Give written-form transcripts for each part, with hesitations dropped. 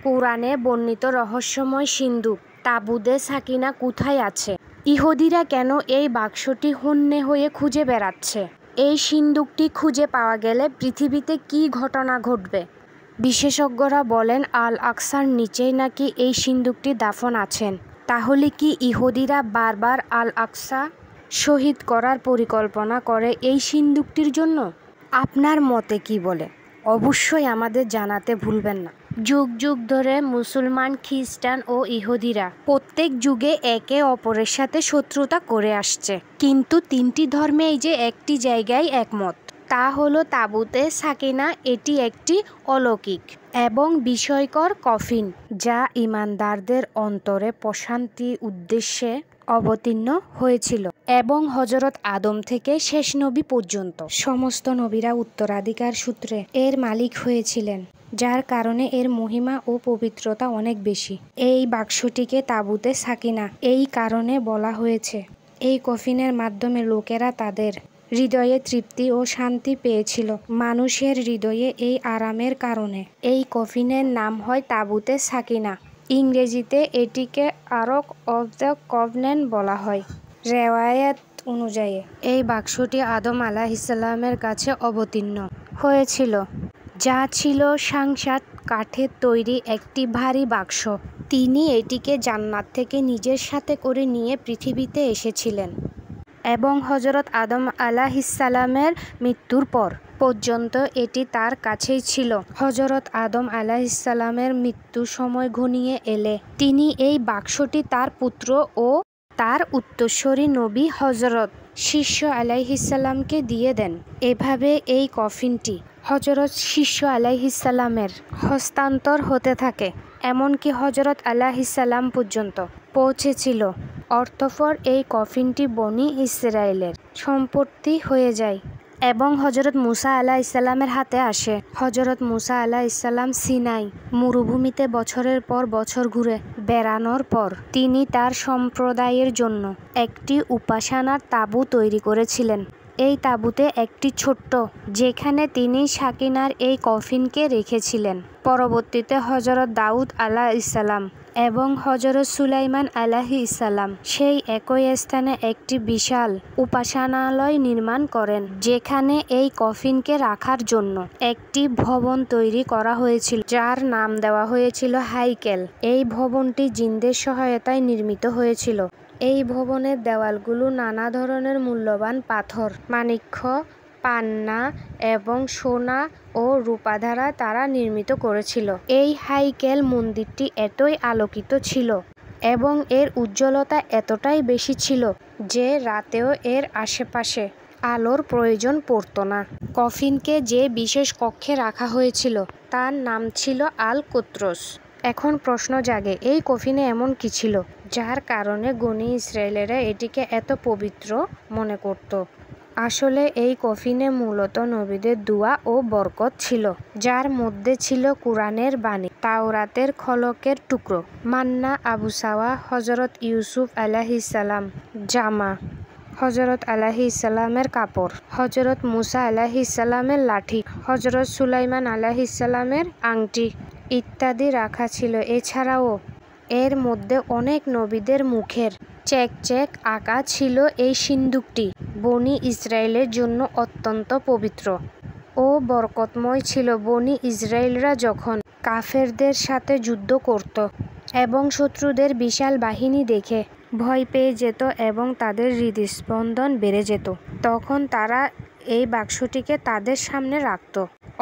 কোরআনে বর্ণিত রহস্যময় সিন্দুক তাবুতে সাকিনা কোথায় আছে? ইহুদিরা কেন এই বাক্সটি হন্যে হয়ে খুঁজে বেড়াচ্ছে? এই সিন্দুকটি খুঁজে পাওয়া গেলে পৃথিবীতে কী ঘটনা ঘটবে? বিশেষজ্ঞরা বলেন আল আকসার নিচেই নাকি এই সিন্দুকটি দাফন আছেন। তাহলে কি ইহুদিরা বারবার আল আকসা শহীদ করার পরিকল্পনা করে এই সিন্দুকটির জন্য? আপনার মতে কি বলে অবশ্যই আমাদের জানাতে ভুলবেন না। যুগ যুগ ধরে মুসলমান, খ্রিস্টান ও ইহুদিরা প্রত্যেক যুগে একে অপরের সাথে শত্রুতা করে আসছে, কিন্তু তিনটি ধর্মে এই যে একটি জায়গায় একমত, তা হলো তাবুতে সাকিনা। এটি একটি অলৌকিক এবং বিস্ময়কর কফিন যা ঈমানদারদের অন্তরে প্রশান্তির উদ্দেশ্যে অবতীর্ণ হয়েছিল এবং হযরত আদম থেকে শেষ নবী পর্যন্ত সমস্ত নবীরা উত্তরাধিকার সূত্রে এর মালিক হয়েছিলেন, যার কারণে এর মহিমা ও পবিত্রতা অনেক বেশি। এই বাক্সটিকে তাবুতে সাকিনা এই কারণে বলা হয়েছে, এই কফিনের মাধ্যমে লোকেরা তাদের হৃদয়ে তৃপ্তি ও শান্তি পেয়েছিল। মানুষের হৃদয়ে এই আরামের কারণে এই কফিনের নাম হয় তাবুতে সাকিনা। ইংরেজিতে এটিকে আর্ক অফ দ্য কভনেন্ট বলা হয়। রেওয়ায়াত অনুযায়ী এই বাক্সটি আদম আলাইহিসসালামের কাছে অবতীর্ণ হয়েছিল, যা ছিল সাংসাত কাঠের তৈরি একটি ভারী বাক্স। তিনি এটিকে জান্নাত থেকে নিজের সাথে করে নিয়ে পৃথিবীতে এসেছিলেন এবং হযরত আদম আলাইহিসসালামের মৃত্যুর পর পর্যন্ত এটি তার কাছেই ছিল। হযরত আদম আলাইহিসসালামের মৃত্যু সময় ঘনিয়ে এলে তিনি এই বাক্সটি তার পুত্র ও তার উত্তরসূরি নবী হযরত শীর্ষ আলাইহিসসালামকে দিয়ে দেন। এভাবে এই কফিনটি হযরত শীর্ষ আলাইহিসসালামের হস্তান্তর হতে থাকে, এমনকি হযরত আলাইহিসসালাম পর্যন্ত পৌঁছেছিল। অতঃপর এই কফিনটি বনী ইসরাইলের সম্পত্তি হয়ে যায় এবং হযরত মুসা আলাইহিসসালামের হাতে আসে। হযরত মুসা আলাইহিসসালাম সিনাই মরুভূমিতে বছরের পর বছর ঘুরে বেড়ানোর পর তিনি তার সম্প্রদায়ের জন্য একটি উপাসনার তাঁবু তৈরি করেছিলেন। এই তাঁবুতে একটি ছোট্ট, যেখানে তিনি সাকিনার এই কফিনকে রেখেছিলেন। পরবর্তীতে হযরত দাউদ আলাইহিসসালাম এবং হযরত সুলাইমান আলাইহিসসালাম সেই একই স্থানে একটি বিশাল উপাসনালয় নির্মাণ করেন, যেখানে এই কফিনকে রাখার জন্য একটি ভবন তৈরি করা হয়েছিল, যার নাম দেওয়া হয়েছিল হাইকেল। এই ভবনটি জিনদের সহায়তায় নির্মিত হয়েছিল। এই ভবনের দেওয়ালগুলো নানা ধরনের মূল্যবান পাথর, মাণিক্য, পান্না এবং সোনা ও রূপা দ্বারা তারা নির্মিত করেছিল। এই হাইকেল মন্দিরটি এতই আলোকিত ছিল এবং এর উজ্জ্বলতা এতটাই বেশি ছিল যে রাতেও এর আশেপাশে আলোর প্রয়োজন পড়ত না। কফিনকে যে বিশেষ কক্ষে রাখা হয়েছিল তার নাম ছিল আল কুদ্দুস। এখন প্রশ্ন জাগে, এই কফিনে এমন কি ছিল যার কারণে বনী ইসরায়েলেরা এটিকে এত পবিত্র মনে করত? আসলে এই কফিনে মূলত নবীদের দুয়া ও বরকত ছিল, যার মধ্যে ছিল কুরআনের বাণী, তাওরাতের খলকের টুকরো, মান্না, আবু সাওয়া, হযরত ইউসুফ আলাইহিসসালাম জামা, হযরত আলাইহিসসালামের কাপড়, হযরত মুসা আলাইহিসসালামের লাঠি, হযরত সুলাইমান আলাইহিসসালামের আংটি ইত্যাদি রাখা ছিল। এছাড়াও এর মধ্যে অনেক নবীদের মুখের চেক আঁকা ছিল। এই সিন্দুকটি বনী ইসরায়েলের জন্য অত্যন্ত পবিত্র ও বরকতময় ছিল। বনী ইসরায়েলরা যখন কাফেরদের সাথে যুদ্ধ করত এবং শত্রুদের বিশাল বাহিনী দেখে ভয় পেয়ে যেত এবং তাদের হৃদস্পন্দন বেড়ে যেত, তখন তারা এই বাক্সটিকে তাদের সামনে রাখত।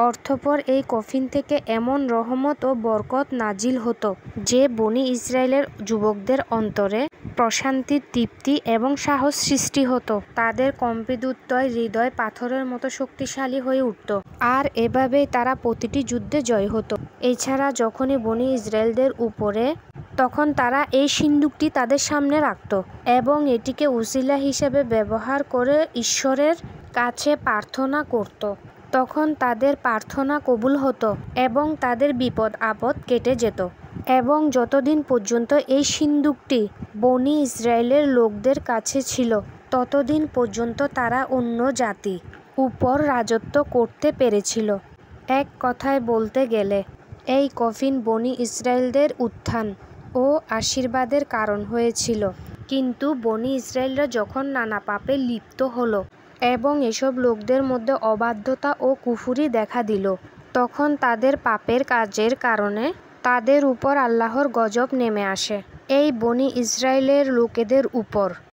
অতঃপর এই কফিন থেকে এমন রহমত ও বরকত নাজিল হতো যে বনী ইসরায়েলের যুবকদের অন্তরে প্রশান্তির, তৃপ্তি এবং সাহস সৃষ্টি হতো। তাদের কম্পিতহৃদয় হৃদয় পাথরের মতো শক্তিশালী হয়ে উঠত আর এভাবেই তারা প্রতিটি যুদ্ধে জয় হতো। এছাড়া যখনই বনী ইসরায়েলদের উপরে, তখন তারা এই সিন্দুকটি তাদের সামনে রাখত এবং এটিকে উসিলা হিসেবে ব্যবহার করে ঈশ্বরের কাছে প্রার্থনা করত। তখন তাদের প্রার্থনা কবুল হতো এবং তাদের বিপদ আপদ কেটে যেত। এবং যতদিন পর্যন্ত এই সিন্দুকটি বনী ইসরায়েলের লোকদের কাছে ছিল, ততদিন পর্যন্ত তারা অন্য জাতির উপর রাজত্ব করতে পেরেছিল। এক কথায় বলতে গেলে এই কফিন বনি ইসরায়েলদের উত্থান ও আশীর্বাদের কারণ হয়েছিল। কিন্তু বনি ইসরায়েলরা যখন নানা পাপে লিপ্ত হলো এবং এসব লোকদের মধ্যে অবাধ্যতা ও কুফরি দেখা দিল, তখন তাদের পাপের কাজের কারণে তাদের উপর আল্লাহর গজব নেমে আসে এই বনি ইসরায়েলের লোকেদের উপর।